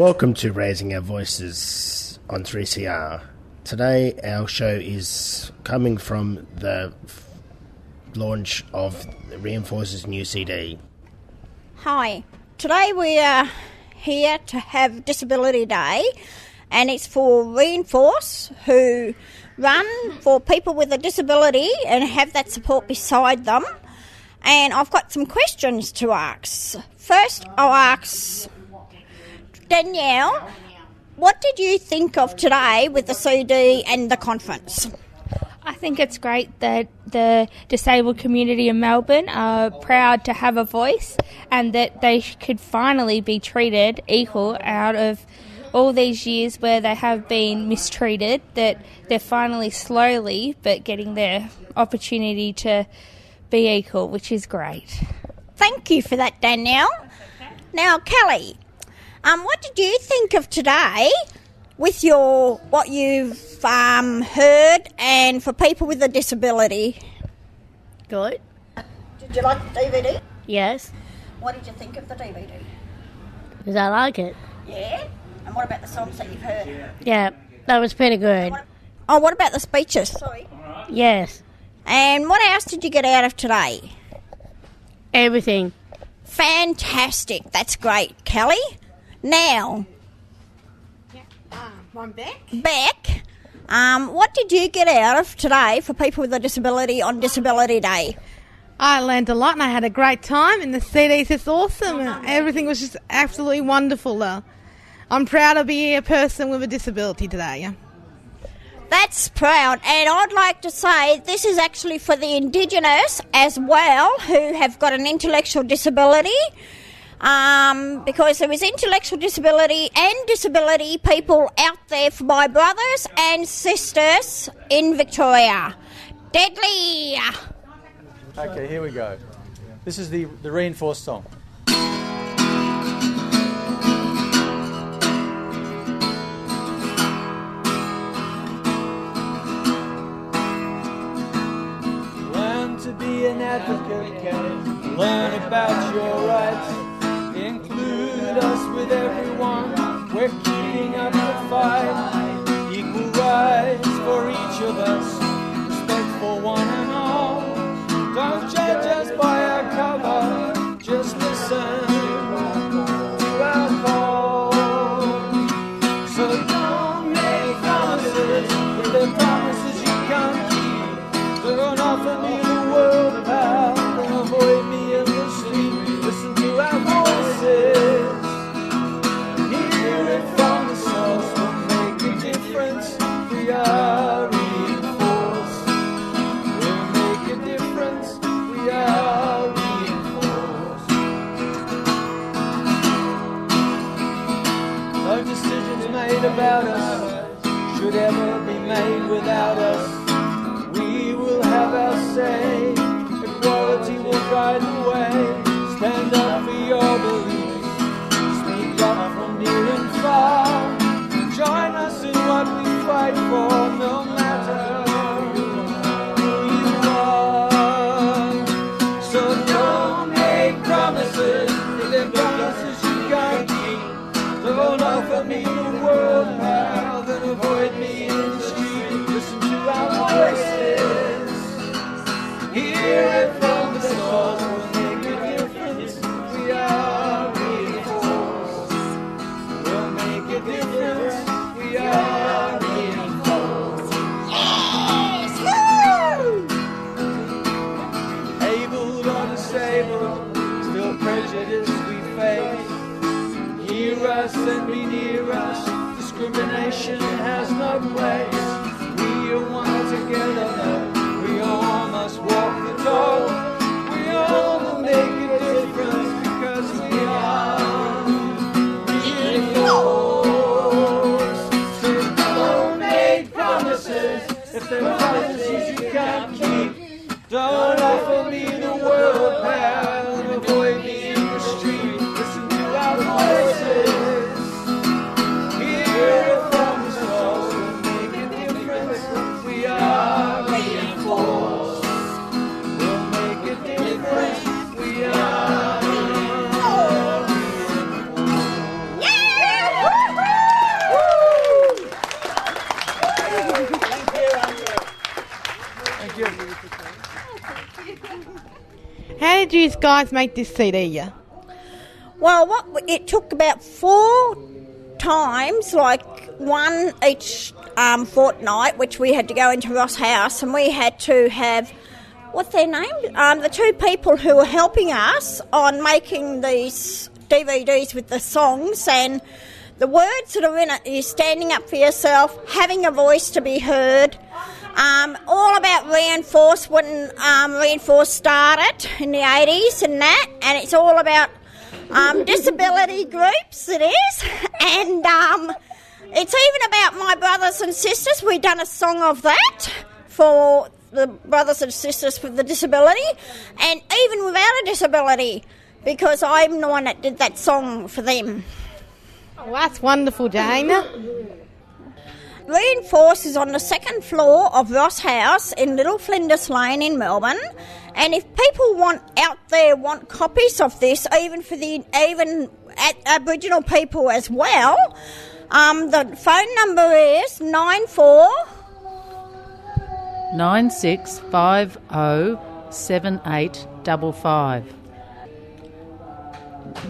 Welcome to Raising Our Voices on 3CR. Today our show is coming from the launch of Reinforce's new CD. Hi, today we are here to have Disability Day, and it's for Reinforce, who run for people with a disability and have that support beside them. And I've got some questions to ask. First, I'll ask Danielle, what did you think of today with the CD and the conference? I think it's great that the disabled community in Melbourne are proud to have a voice and that they could finally be treated equal out of all these years where they have been mistreated, that they're finally slowly but getting their opportunity to be equal, which is great. Thank you for that, Danielle. Now, Kelly, what did you think of today with what you've heard and for people with a disability? Good. Did you like the DVD? Yes. What did you think of the DVD? Because I like it. Yeah? And what about the songs that you've heard? Yeah, that was pretty good. What about the speeches? Sorry. Yes. And what else did you get out of today? Everything. Fantastic. That's great, Kelly. Now, I'm Beck. Beck, what did you get out of today for people with a disability on Disability Day? I learned a lot and I had a great time, and the CD's just awesome. Everything was just absolutely wonderful. I'm proud to be a person with a disability today. That's proud, and I'd like to say this is actually for the Indigenous as well, who have got an intellectual disability, because there is intellectual disability and disability people out there for my brothers and sisters in Victoria. Deadly! Okay, here we go. This is the Reinforced song. To be an advocate, learn about your rights, include us with everyone, we're keeping up the fight, equal rights for each of us, respect for one and all, don't judge us by our cover, just listen to our call, so don't make promises, if they're promises you can't keep, don't offer me world pal, don't avoid me in the street, listen to our voices, hear it from the source, we'll make a difference, we are reinforced, we'll make a difference, we are reinforced. No decisions made about us should ever be made without us. We will have our say, equality will guide the way, stand up for your beliefs, speak up from near and far, join us in what we fight for, no matter who you are. So don't make promises, if they're promises you can't keep, don't offer me the world, pal, then avoid me in the street, listen to our voices. Hear it from the source, we'll make a difference, we are reinforced. We'll make a difference, we are reinforced. Yes! Woo! Able or disabled, still prejudice we face. Hear us and be near us, discrimination has no place. We are one together. We all must walk the talk. We all will make a difference because we are reinforced. So don't make promises if they're promises you can't keep. Don't offer me the world, pal, and avoid me in the street. Listen to our voices. Hear it from the source. We'll make a difference. We are reinforced. We'll make a difference. We are reinforced. Yeah! How did you guys make this CD? Well, it took about 4 times, like one each fortnight, which we had to go into Ross House, and we had to have, what's their name? The 2 people who were helping us on making these DVDs with the songs, and the words that are in it is standing up for yourself, having a voice to be heard, all about Reinforce when Reinforce started in the 80s and that, and it's all about disability groups, it is, and it's even about my brothers and sisters. We've done a song of that for the brothers and sisters with the disability, and even without a disability, because I'm the one that did that song for them. Oh, that's wonderful, Jane. Reinforce is on the 2nd floor of Ross House in Little Flinders Lane in Melbourne, and if people want copies of this, even at Aboriginal people as well, the phone number is 96507855.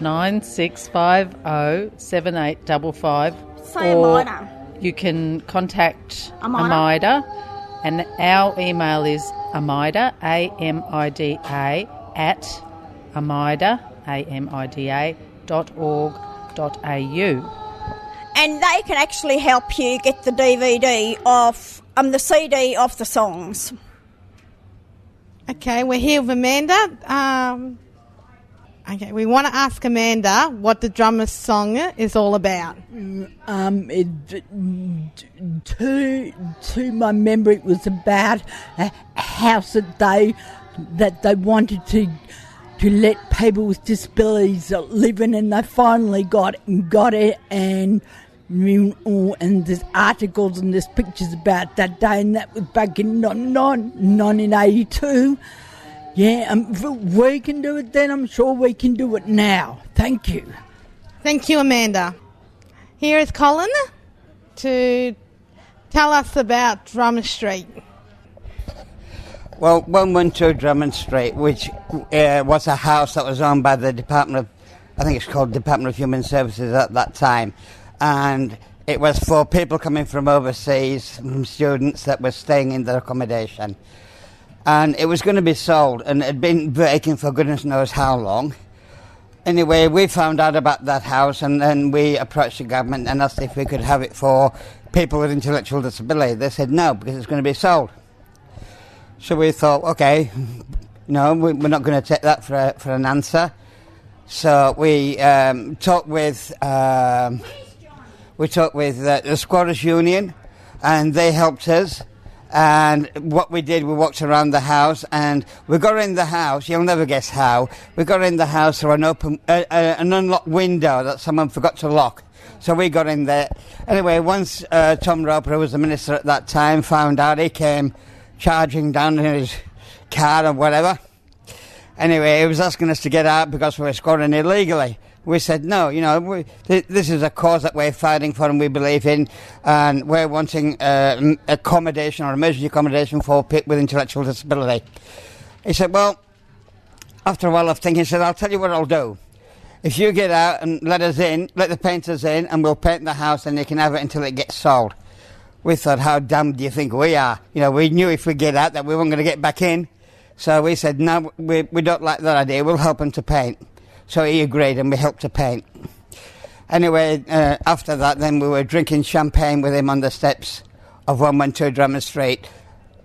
96507855. Say Amida. You can contact Amida, and our email is Amida, AMIDA, at Amida, AMIDA.org.au. And they can actually help you get the DVD of the CD of the songs. Okay, we're here with Amanda. We want to ask Amanda what the drummer's song is all about. To my memory, it was about a house that they wanted to let people with disabilities live in, and they finally got it, and there's articles and there's pictures about that day, and that was back in 1982. Yeah, if we can do it then, I'm sure we can do it now. Thank you. Thank you, Amanda. Here is Colin to tell us about Drummond Street. Well, 112 Drummond Street, which was a house that was owned by the Department of, I think it's called Department of Human Services at that time. And it was for people coming from overseas, from students that were staying in their accommodation. And it was going to be sold, and it had been vacant for goodness knows how long. Anyway, we found out about that house, and then we approached the government and asked if we could have it for people with intellectual disability. They said no, because it's going to be sold. So we thought, okay, no, we're not going to take that for an answer. So we talked with the Squatters Union, and they helped us. And what we did, we walked around the house, and we got in the house. You'll never guess how. We got in the house through an unlocked window that someone forgot to lock. So we got in there. Anyway, once Tom Roper, who was the minister at that time, found out, he came charging down in his car or whatever. Anyway, he was asking us to get out because we were squatting illegally. We said, no, this is a cause that we're fighting for and we believe in, and we're wanting accommodation or emergency accommodation for people with intellectual disability. He said, well, after a while of thinking, he said, I'll tell you what I'll do. If you get out and let us in, let the painters in, and we'll paint the house and you can have it until it gets sold. We thought, how dumb do you think we are? We knew if we get out that we weren't going to get back in. So we said, no, we don't like that idea, we'll help him to paint. So he agreed, and we helped to paint. Anyway, after that, then we were drinking champagne with him on the steps of 112 Drummond Street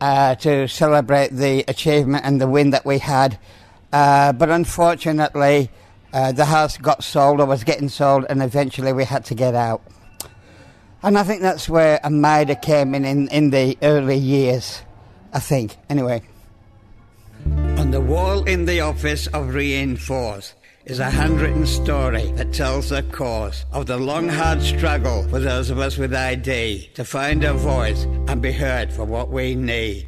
to celebrate the achievement and the win that we had. But unfortunately, the house got sold, or was getting sold, and eventually we had to get out. And I think that's where Amida came in the early years, I think. Anyway. On the wall in the office of Reinforce is a handwritten story that tells the cause of the long, hard struggle for those of us with ID to find a voice and be heard for what we need.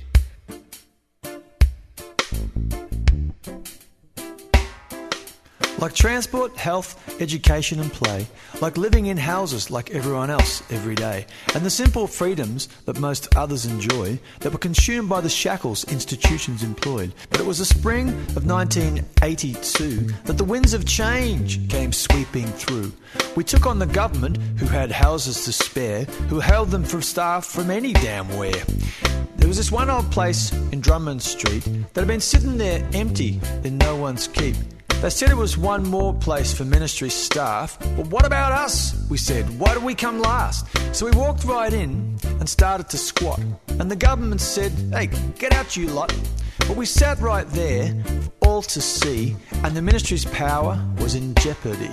like transport, health, education and play, like living in houses like everyone else every day, and the simple freedoms that most others enjoy that were consumed by the shackles institutions employed. But it was the spring of 1982 that the winds of change came sweeping through. We took on the government, who had houses to spare, who held them for staff from any damn where. There was this one old place in Drummond Street that had been sitting there empty in no one's keep. They said it was one more place for ministry staff. But what about us? We said. Why did we come last? So we walked right in and started to squat. And the government said, hey, get out you lot. But we sat right there for all to see, and the ministry's power was in jeopardy.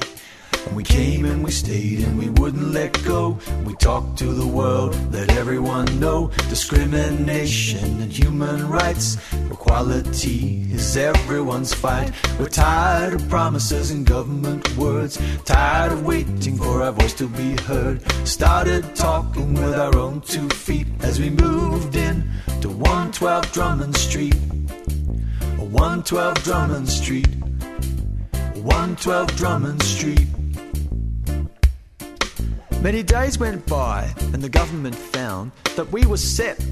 And we came and we stayed and we wouldn't let go. We talked to the world, let everyone know discrimination and human rights. Equality is everyone's fight. We're tired of promises and government words, tired of waiting for our voice to be heard. Started talking with our own 2 feet as we moved in to 112 Drummond Street. 112 Drummond Street. 112 Drummond Street. Many days went by and the government found that we were set.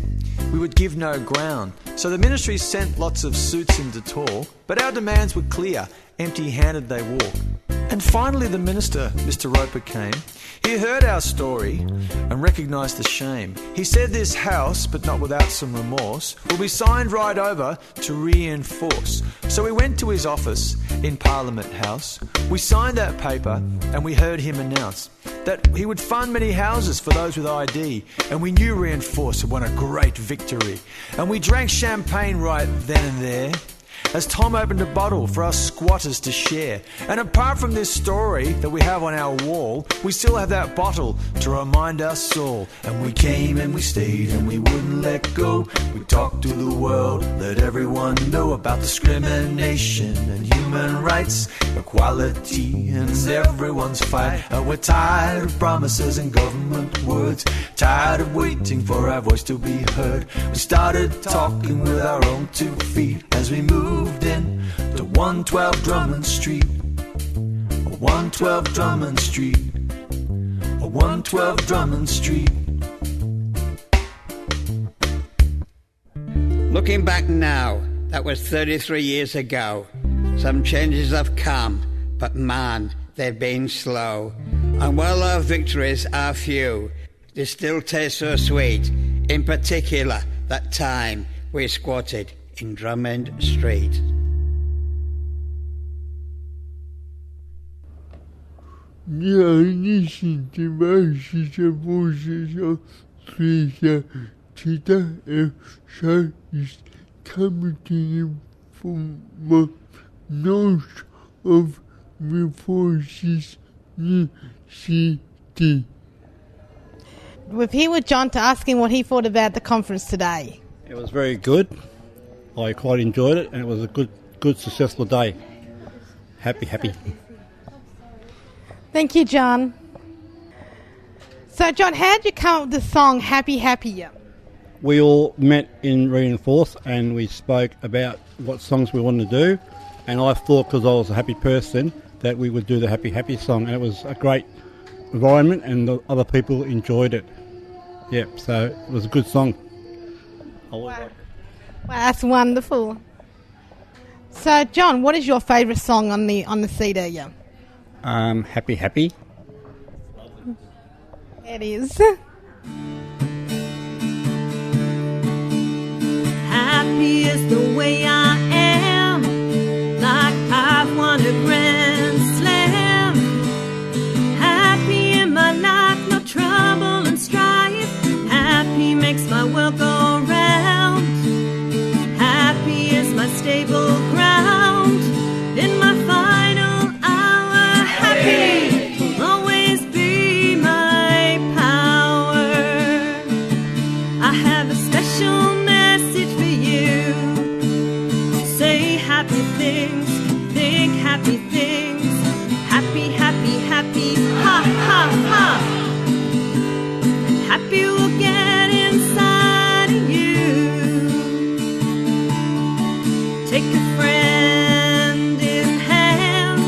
We would give no ground. So the ministry sent lots of suits in to talk, but our demands were clear, empty-handed they walked. And finally the minister, Mr. Roper, came. He heard our story and recognised the shame. He said this house, but not without some remorse, will be signed right over to reinforce. So we went to his office in Parliament House. We signed that paper and we heard him announce that he would fund many houses for those with ID. And we knew Reinforce had won a great victory. And we drank champagne right then and there as Tom opened a bottle for us squatters to share. And apart from this story that we have on our wall, we still have that bottle to remind us all. And we came and we stayed and we wouldn't let go. We talked to the world, let everyone know about discrimination and human rights. Equality is everyone's fight. And we're tired of promises and government words, tired of waiting for our voice to be heard. We started talking with our own 2 feet as we moved in to 112 Drummond Street. 112 Drummond Street. 112 Drummond Street. Looking back now, that was 33 years ago. Some changes have come, but man, they've been slow. And while our victories are few, they still taste so sweet. In particular, that time we squatted in Drummond Street. I listen to masses of voices of Twitter. Today, show is coming to you from the north of Reinforce's new city. We're here with John to ask him what he thought about the conference today. It was very good. I quite enjoyed it, and it was a good, successful day. Happy. Thank you, John. So, John, how did you come up with the song Happy Happy? We all met in Reinforce, and we spoke about what songs we wanted to do, and I thought, because I was a happy person, that we would do the Happy song, and it was a great environment, and the other people enjoyed it. Yep, so it was a good song. Wow, that's wonderful. So, John, what is your favourite song on the CD? Yeah? Happy. It is. Happy is the way I am, like I've won a grand slam. Happy in my life, no trouble and strife. Happy makes my world go round. Happy is my stable ground in my final hour. Happy will always be my power. I have a special message for you. Say happy things, think happy things. Happy, ha, ha, ha. Happy will get inside of you. Take a friend in hand,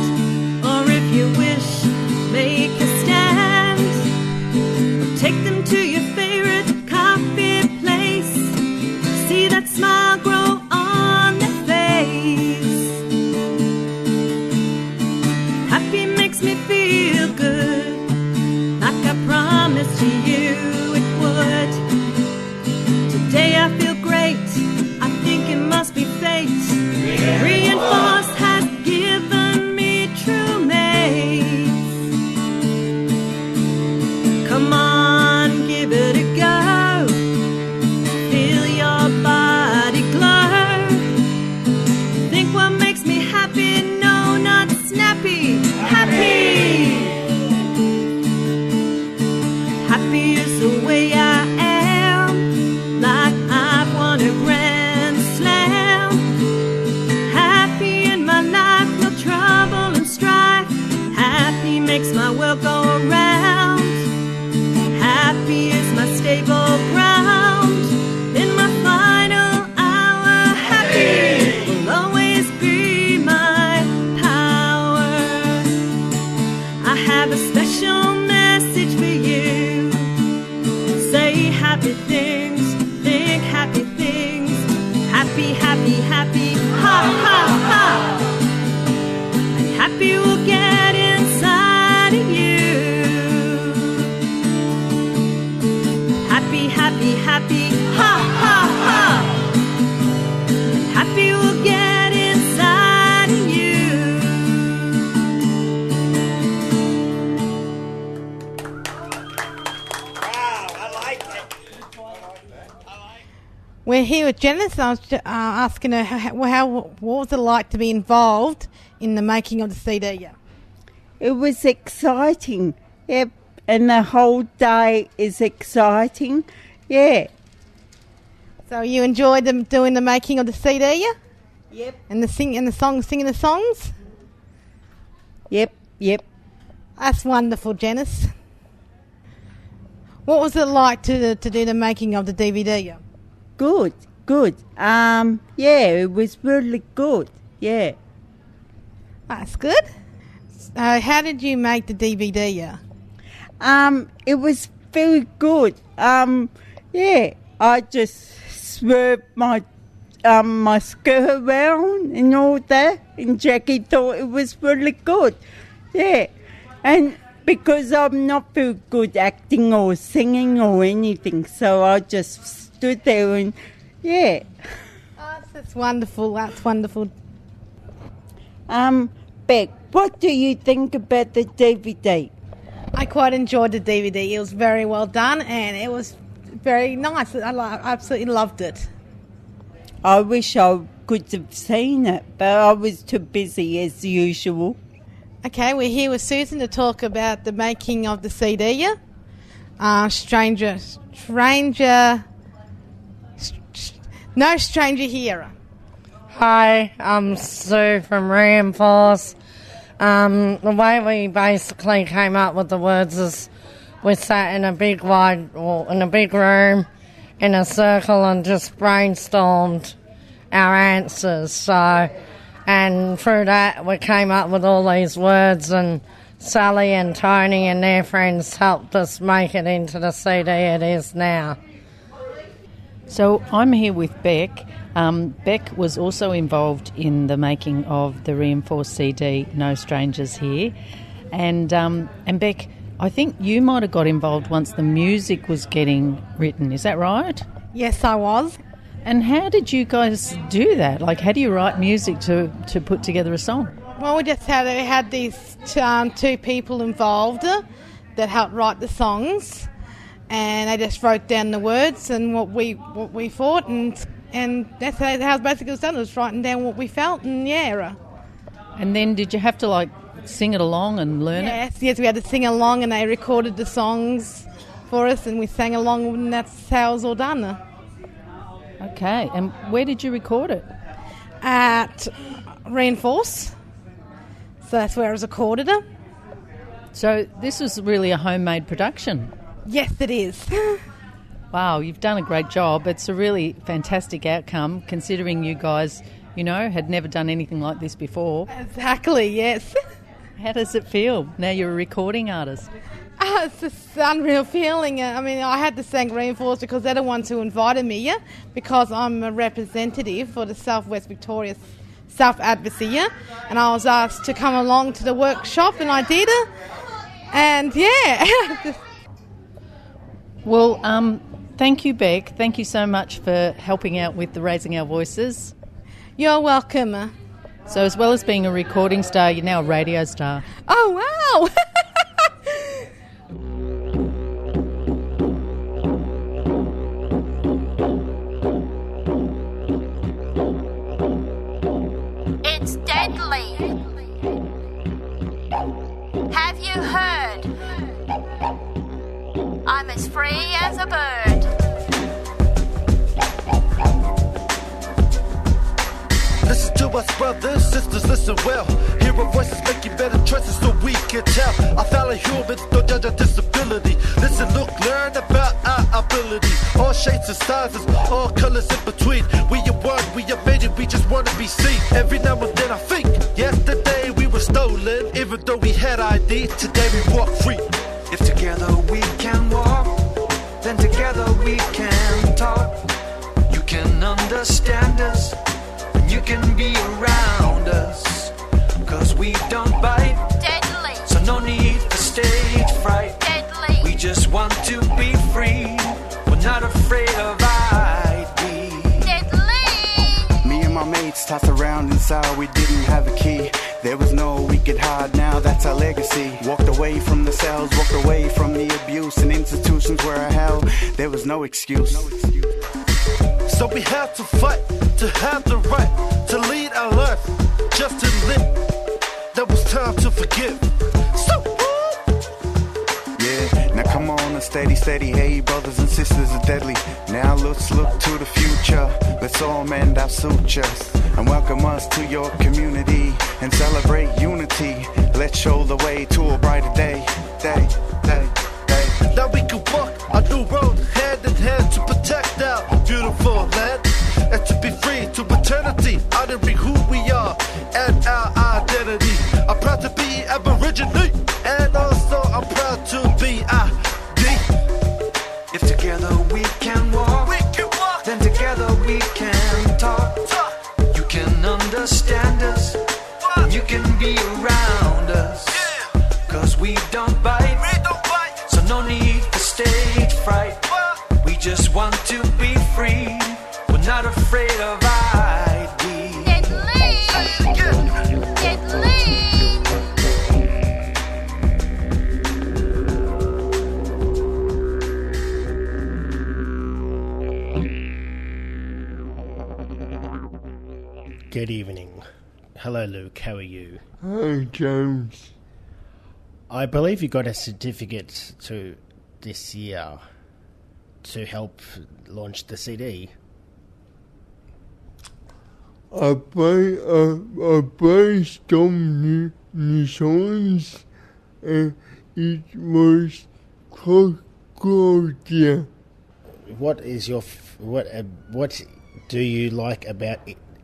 happy things, think happy things. Happy, happy, happy, ha, ha, ha. And happy will get inside of you. Happy, happy, happy, ha, ha, ha. And happy will get inside of you. We're here with Janice. I was asking her what was it like to be involved in the making of the CD? Yeah. It was exciting, yep, and the whole day is exciting, yeah. So you enjoyed doing the making of the CD? Yeah? Yep. And singing the songs? Yep. That's wonderful, Janice. What was it like to do the making of the DVD? Yeah? Good. Yeah, it was really good, yeah. That's good. How did you make the DVD? Yeah? It was very good. Yeah, I just swerved my skirt around and all that, and Jackie thought it was really good. Yeah, and because I'm not very good acting or singing or anything, so I just stood there and yeah. Oh, that's wonderful. That's wonderful. Beck, what do you think about the DVD? I quite enjoyed the DVD. It was very well done and it was very nice. I absolutely loved it. I wish I could have seen it, but I was too busy as usual. Okay, we're here with Susan to talk about the making of the CD. No Stranger Here. Hi, I'm Sue from Reinforce. The way we basically came up with the words is we sat in a big room in a circle and just brainstormed our answers. So, and through that we came up with all these words, and Sally and Tony and their friends helped us make it into the CD it is now. So I'm here with Beck. Beck was also involved in the making of the Reinforced CD, No Strangers Here. And Beck, I think you might have got involved once the music was getting written. Is that right? Yes, I was. And how did you guys do that? Like, how do you write music to put together a song? Well, we just had these two people involved that helped write the songs, and they just wrote down the words and what we thought, and that's how it basically was done. It was writing down what we felt, and yeah. And then did you have to like sing it along and learn it? Yes, we had to sing along, and they recorded the songs for us, and we sang along, and that's how it was all done. Okay, and where did you record it? At Reinforce. So that's where it was recorded. So this was really a homemade production? Yes, it is. Wow, you've done a great job. It's a really fantastic outcome considering you guys, had never done anything like this before. Exactly, yes. How does it feel now you're a recording artist? It's just an unreal feeling. I mean, I had to thank Reinforce because they're the ones who invited me, because I'm a representative for the Southwest Victoria Self Advocacy, and I was asked to come along to the workshop, and I did it. And yeah. Well, thank you, Beck. Thank you so much for helping out with the Raising Our Voices. You're welcome. So as well as being a recording star, you're now a radio star. Oh, wow. It's deadly. Have you heard? I'm as free as a bird. Listen to us, brothers, sisters, listen well. Hear our voices making better choices so we can tell. Our fellow humans don't judge our disability. Listen, look, learn about our ability. All shapes and sizes, all colors in between. We are one, we are made it, we just want to be seen. Every now and then I think, yesterday we were stolen. Even though we had ID, today we walk free. If together we can walk, then together we can can be around us. Cause we don't bite. Deadly. So no need for stage fright. Deadly. We just want to be free. We're not afraid of ID. Deadly. Me and my mates tossed around inside, we didn't have a key. There was no we could hide, now that's our legacy. Walked away from the cells, walked away from the abuse, and institutions where I held, there was no excuse. So we have to fight to have the right to lead our life, just to live. There was time to forgive. So yeah, now come on and steady, hey brothers and sisters are deadly. Now let's look to the future, let's all mend our sutures and welcome us to your community and celebrate unity. Let's show the way to a brighter day. Now we can walk a new road hand in hand to protect our beautiful land and to be free to eternity, honoring who we are and our identity. I'm proud to be Aborigine and also I'm proud to be ID. If together we can walk, then together we can talk. You can understand us, you can be around us. Cause we don't bite. So no need for stage fright. We just want to be free. We're not afraid of ID. Deadly. Deadly. Good evening. Hello, Luke. How are you? Hi, James. I believe you got a certificate to this year to help launch the CD. I brainstormed new songs and it was quite good idea. What is your what do you like about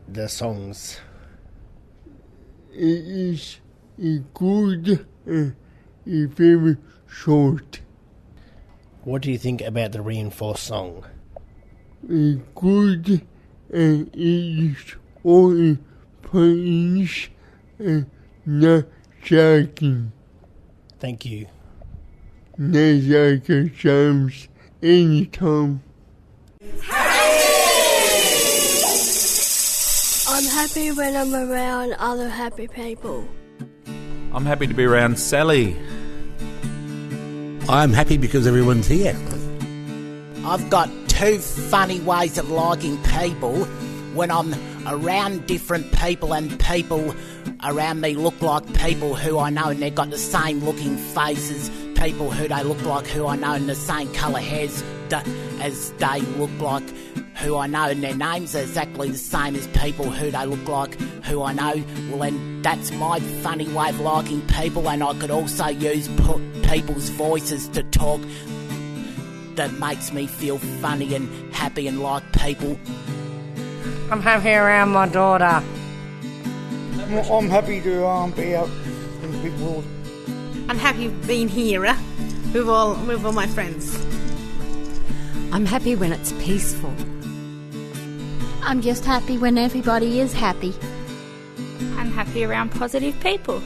the songs? It is good and it's very short. What do you think about the reinforced song? It's good and it is all in French and not shocking. Thank you. Not shocking, James. Anytime. I'm happy when I'm around other happy people. I'm happy to be around Sally. I'm happy because everyone's here. I've got two funny ways of liking people. When I'm around different people and people around me look like people who I know and they've got the same looking faces, people who they look like who I know and the same colour hairs as they look like who I know and their names are exactly the same as people who they look like who I know. Well, then that's my funny way of liking people, and I could also use people's voices to talk that makes me feel funny and happy and like people. I'm happy around my daughter. I'm happy to be out in the big world. I'm happy being here with all my friends. I'm happy when it's peaceful. I'm just happy when everybody is happy. I'm happy around positive people.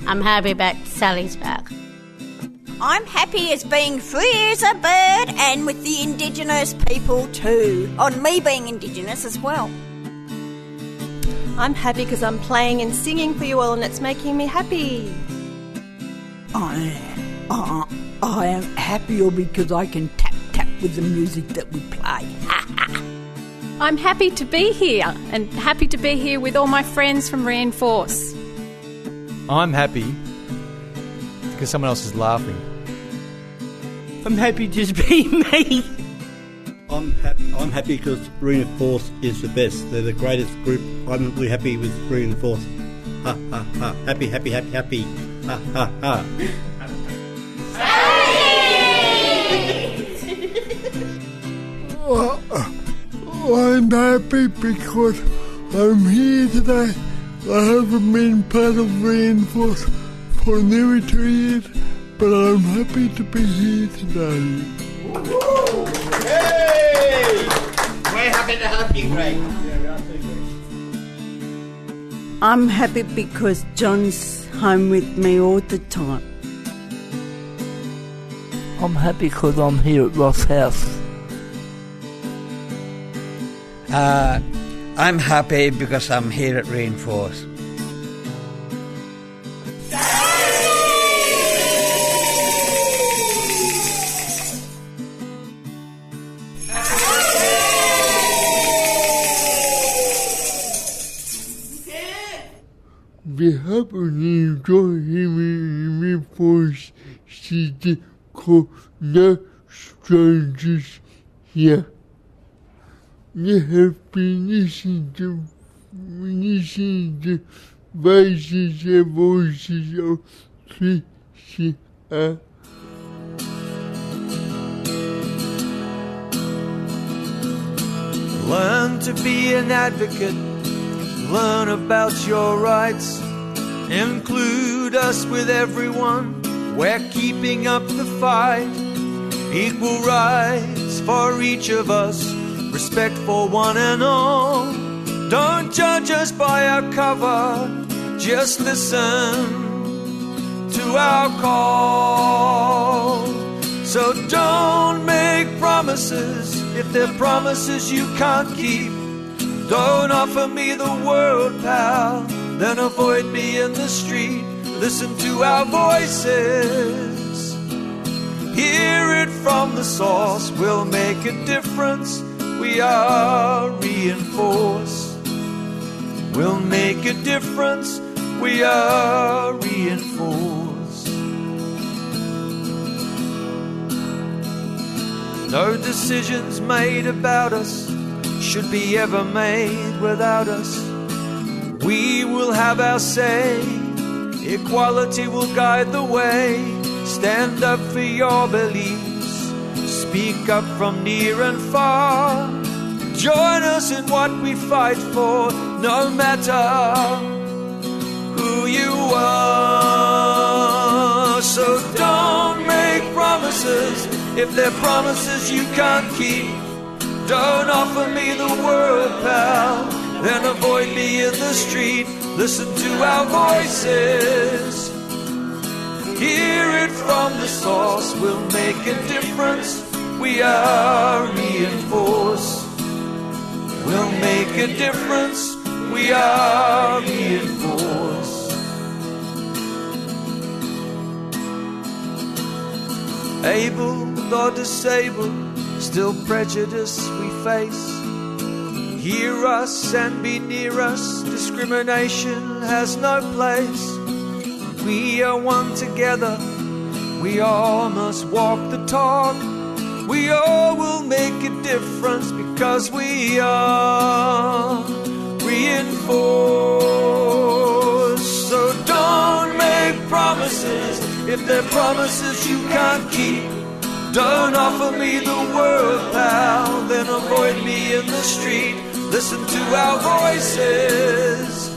I'm happy back Sally's back. I'm happy as being free as a bird and with the Indigenous people too. On me being Indigenous as well. I'm happy because I'm playing and singing for you all and it's making me happy. I am happier because I can tap with the music that we play. I'm happy to be here and happy to be here with all my friends from Reinforce. I'm happy because someone else is laughing. I'm happy just being me. I'm happy because Reinforce is the best. They're the greatest group. I'm really happy with Reinforce. Ha ha ha. Happy, happy, happy, happy. Ha ha ha. I'm happy because I'm here today. I haven't been part of Reinforce for nearly 2 years, but I'm happy to be here today. Hey! We're happy to have you, Greg. I'm happy because John's home with me all the time. I'm happy because I'm here at Ross House. I'm happy because I'm here at Reinforce. We hope you enjoy hearing Reinforce CD called No Strangers Here. You have been listening to Voices and Voices of 3CR. Learn to be an advocate. Learn about your rights. Include us with everyone. We're keeping up the fight. Equal rights for each of us. Respect for one and all. Don't judge us by our cover. Just listen to our call. So don't make promises if they're promises you can't keep. Don't offer me the world, pal, then avoid me in the street. Listen to our voices. Hear it from the source. We'll make a difference. We are Reinforce. We'll make a difference. We are Reinforce. No decisions made about us should be ever made without us. We will have our say. Equality will guide the way. Stand up for your beliefs. Speak up from near and far. Join us in what we fight for, no matter who you are. So don't make promises if they're promises you can't keep. Don't offer me the world, pal, then avoid me in the street. Listen to our voices. Hear it from the source. We'll make a difference. We are Reinforce. We'll make a difference. We are Reinforce. Able or disabled, still prejudice we face. Hear us and be near us. Discrimination has no place. We are one together. We all must walk the talk. We all will make a difference because we are Reinforce. So don't make promises if they're promises you can't keep. Don't offer me the world, pal, then avoid me in the street. Listen to our voices.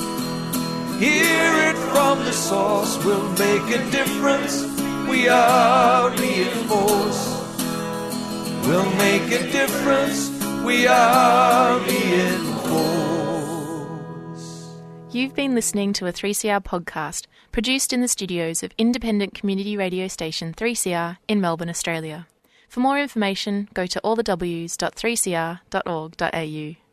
Hear it from the source. We'll make a difference. We are Reinforce. We'll make a difference. We are Reinforce. You've been listening to a 3CR podcast produced in the studios of independent community radio station 3CR in Melbourne, Australia. For more information, go to allthews.3cr.org.au.